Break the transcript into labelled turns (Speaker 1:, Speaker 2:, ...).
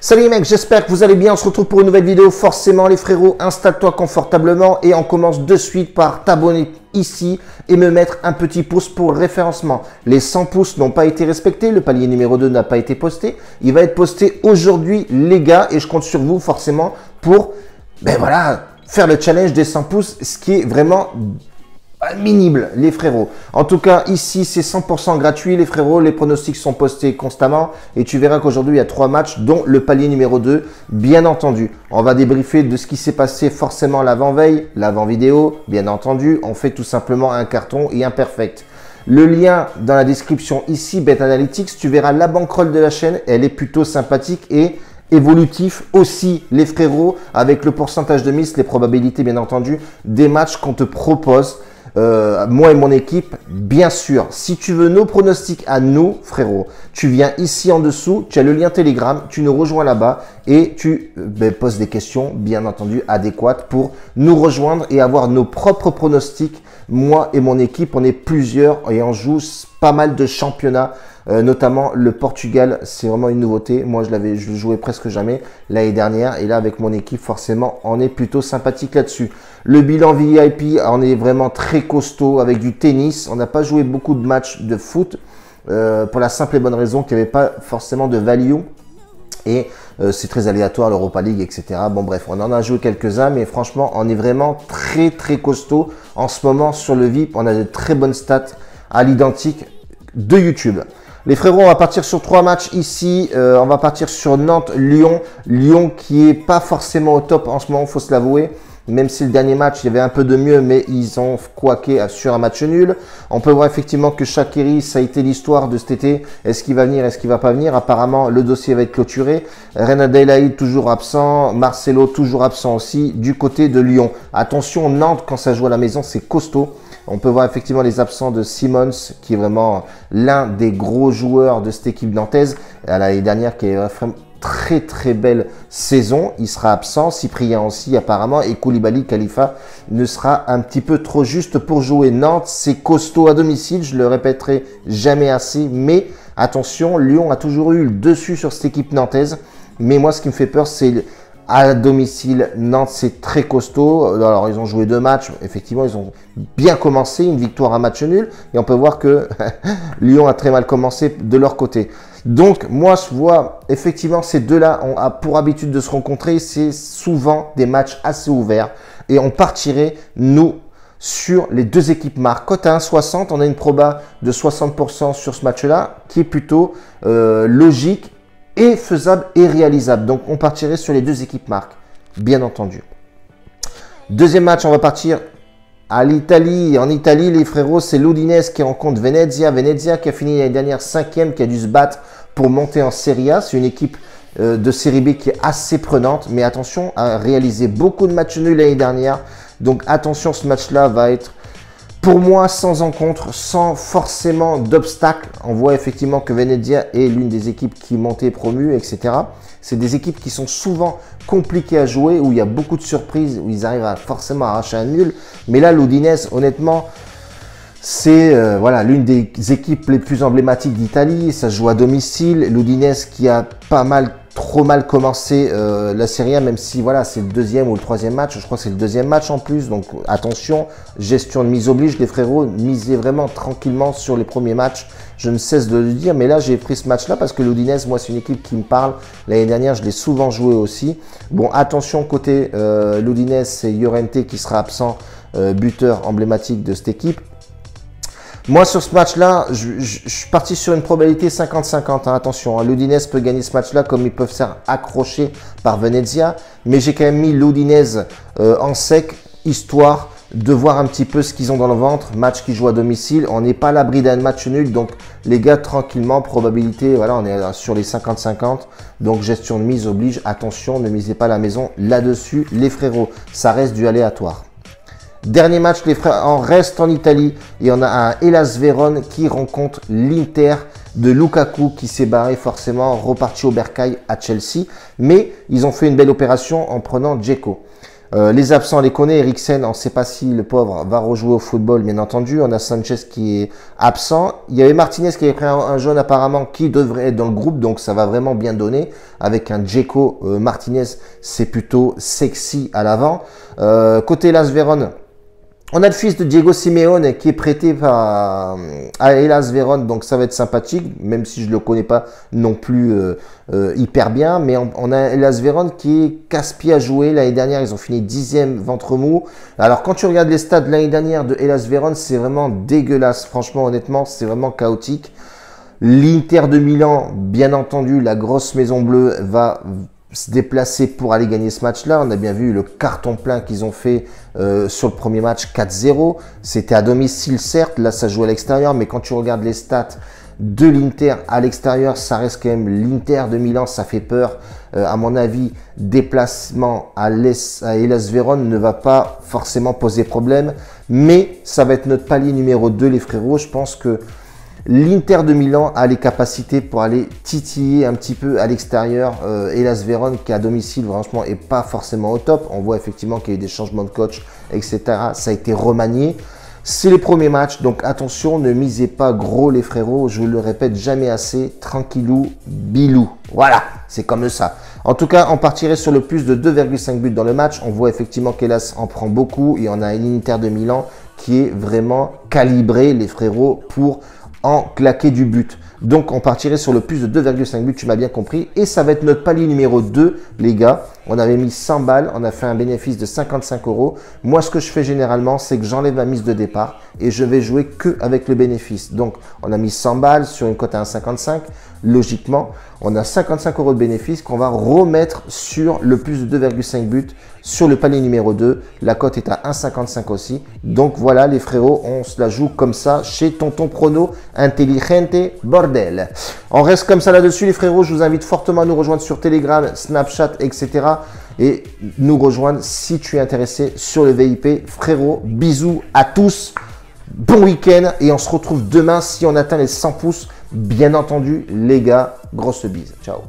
Speaker 1: Salut les mecs, j'espère que vous allez bien. On se retrouve pour une nouvelle vidéo. Forcément les frérots, installe-toi confortablement et on commence de suite par t'abonner ici et me mettre un petit pouce pour le référencement. Les 100 pouces n'ont pas été respectés, le palier numéro 2 n'a pas été posté. Il va être posté aujourd'hui les gars et je compte sur vous forcément pour faire le challenge des 100 pouces, ce qui est vraiment minible les frérots. En tout cas ici c'est 100% gratuit les frérots, les pronostics sont postés constamment et tu verras qu'aujourd'hui il y a 3 matchs dont le palier numéro 2 bien entendu. On va débriefer de ce qui s'est passé forcément l'avant-veille, l'avant-vidéo bien entendu. On fait tout simplement un carton et un perfect. Le lien dans la description ici, Bet Analytics, tu verras la bankroll de la chaîne, elle est plutôt sympathique et évolutif aussi les frérots avec le pourcentage de miss, les probabilités bien entendu des matchs qu'on te propose. Moi et mon équipe, bien sûr. Si tu veux nos pronostics à nous, frérot, tu viens ici en dessous, tu as le lien Telegram, tu nous rejoins là-bas et tu poses des questions, bien entendu, adéquates pour nous rejoindre et avoir nos propres pronostics. Moi et mon équipe, on est plusieurs et on joue pas mal de championnats. Notamment le Portugal, c'est vraiment une nouveauté. Moi, je le jouais presque jamais l'année dernière. Et là, avec mon équipe, forcément, on est plutôt sympathique là-dessus. Le bilan VIP, on est vraiment très costaud avec du tennis. On n'a pas joué beaucoup de matchs de foot pour la simple et bonne raison qu'il n'y avait pas forcément de value. Et c'est très aléatoire, l'Europa League, etc. Bon, bref, on en a joué quelques-uns, mais franchement, on est vraiment très costaud. En ce moment, sur le VIP, on a de très bonnes stats à l'identique de YouTube. Les frérots, on va partir sur 3 matchs ici. On va partir sur Nantes-Lyon. Lyon qui est pas forcément au top en ce moment, faut se l'avouer. Même si le dernier match, il y avait un peu de mieux, mais ils ont couaqué sur un match nul. On peut voir effectivement que Shaqiri, ça a été l'histoire de cet été. Est-ce qu'il va venir, est-ce qu'il va pas venir? Apparemment, le dossier va être clôturé. Renan Delaï toujours absent. Marcelo toujours absent aussi du côté de Lyon. Attention, Nantes, quand ça joue à la maison, c'est costaud. On peut voir effectivement les absents de Simons, qui est vraiment l'un des gros joueurs de cette équipe nantaise. L'année dernière, qui est vraiment très belle saison. Il sera absent. Cyprien aussi apparemment. Et Koulibaly, Khalifa ne sera un petit peu trop juste pour jouer. Nantes, c'est costaud à domicile. Je le répéterai jamais assez. Mais attention, Lyon a toujours eu le dessus sur cette équipe nantaise. Mais moi, ce qui me fait peur, c'est à domicile, Nantes, c'est très costaud. Alors, ils ont joué 2 matchs. Effectivement, ils ont bien commencé. Une victoire, un match nul. Et on peut voir que Lyon a très mal commencé de leur côté. Donc, moi, je vois effectivement ces deux-là ont pour habitude de se rencontrer. C'est souvent des matchs assez ouverts. Et on partirait, nous, sur les deux équipes marques. Cote à 1,60, on a une proba de 60% sur ce match-là, qui est plutôt logique et faisable et réalisable. Donc, on partirait sur les deux équipes marques, bien entendu. Deuxième match, on va partir à l'Italie. En Italie, les frérots, c'est l'Udinese qui rencontre Venezia. Venezia qui a fini l'année dernière 5e, qui a dû se battre pour monter en Serie A. C'est une équipe de Série B qui est assez prenante. Mais attention, a réalisé beaucoup de matchs nuls l'année dernière. Donc, attention, ce match-là va être, pour moi, sans encontre, sans forcément d'obstacles. On voit effectivement que Venezia est l'une des équipes qui montait promue, etc. C'est des équipes qui sont souvent compliquées à jouer, où il y a beaucoup de surprises, où ils arrivent forcément à arracher un nul. Mais là, l'Udinese, honnêtement, c'est l'une des équipes les plus emblématiques d'Italie. Ça se joue à domicile. L'Udinese qui a trop mal commencé la Serie A, même si voilà, c'est le deuxième ou le troisième match. Je crois que c'est le deuxième match en plus. Donc attention, gestion de mise oblige, les frérots, misez vraiment tranquillement sur les premiers matchs. Je ne cesse de le dire, mais là j'ai pris ce match-là parce que l'Udinese, moi c'est une équipe qui me parle. L'année dernière, je l'ai souvent joué aussi. Bon, attention côté l'Udinese, c'est Llorente qui sera absent, buteur emblématique de cette équipe. Moi, sur ce match-là, je suis parti sur une probabilité 50-50. Hein, attention, hein, l'Udinese peut gagner ce match-là comme ils peuvent se faire accrocher par Venezia. Mais j'ai quand même mis l'Udinese en sec, histoire de voir un petit peu ce qu'ils ont dans le ventre. Match qui joue à domicile. On n'est pas à l'abri d'un match nul. Donc, les gars, tranquillement, probabilité, voilà, on est sur les 50-50. Donc, gestion de mise oblige. Attention, ne misez pas la maison là-dessus, les frérots. Ça reste du aléatoire. Dernier match, les frères, on reste en Italie et on a un Hellas Vérone qui rencontre l'Inter de Lukaku qui s'est barré forcément, reparti au bercail à Chelsea. Mais ils ont fait une belle opération en prenant Dzeko. Les absents, on les connaît. Eriksen, on ne sait pas si le pauvre va rejouer au football, bien entendu. On a Sanchez qui est absent. Il y avait Martinez qui avait pris un jaune apparemment qui devrait être dans le groupe, donc ça va vraiment bien donner. Avec un Dzeko Martinez, c'est plutôt sexy à l'avant. Côté Hellas Vérone, on a le fils de Diego Simeone qui est prêté à Hellas Vérone, donc ça va être sympathique, même si je ne le connais pas non plus hyper bien. Mais on a Hellas Vérone qui est casse-pied à jouer. L'année dernière, ils ont fini 10e ventre mou. Alors quand tu regardes les stats de l'année dernière de Hellas Vérone, c'est vraiment dégueulasse. Franchement, honnêtement, c'est vraiment chaotique. L'Inter de Milan, bien entendu, la grosse maison bleue va se déplacer pour aller gagner ce match-là. On a bien vu le carton plein qu'ils ont fait sur le premier match 4-0. C'était à domicile, certes. Là, ça joue à l'extérieur. Mais quand tu regardes les stats de l'Inter à l'extérieur, ça reste quand même l'Inter de Milan. Ça fait peur. À mon avis, déplacement à Hellas Vérone ne va pas forcément poser problème. Mais ça va être notre palier numéro 2, les frérots. Je pense que l'Inter de Milan a les capacités pour aller titiller un petit peu à l'extérieur. Hellas Vérone qui à domicile franchement est pas forcément au top. On voit effectivement qu'il y a eu des changements de coach, etc. Ça a été remanié. C'est les premiers matchs, donc attention, ne misez pas gros les frérots. Je vous le répète jamais assez, tranquillou, bilou. Voilà, c'est comme ça. En tout cas, on partirait sur le plus de 2,5 buts dans le match. On voit effectivement qu'Hellas en prend beaucoup et on a une Inter de Milan qui est vraiment calibré, les frérots, pour en claquer du but. Donc on partirait sur le plus de 2,5 buts, tu m'as bien compris. Et ça va être notre palier numéro 2, les gars. On avait mis 100 balles, on a fait un bénéfice de 55 €. Moi, ce que je fais généralement, c'est que j'enlève ma mise de départ et je vais jouer que avec le bénéfice. Donc, on a mis 100 balles sur une cote à 1,55. Logiquement, on a 55 € de bénéfice qu'on va remettre sur le plus de 2,5 buts sur le palier numéro 2. La cote est à 1,55 aussi. Donc voilà, les frérots, on se la joue comme ça chez Tonton Prono Intelligente Bordel. On reste comme ça là-dessus, les frérots. Je vous invite fortement à nous rejoindre sur Telegram, Snapchat, etc. Et nous rejoindre si tu es intéressé sur le VIP. Frérot, bisous à tous. Bon week-end et on se retrouve demain si on atteint les 100 pouces. Bien entendu, les gars, grosse bise. Ciao.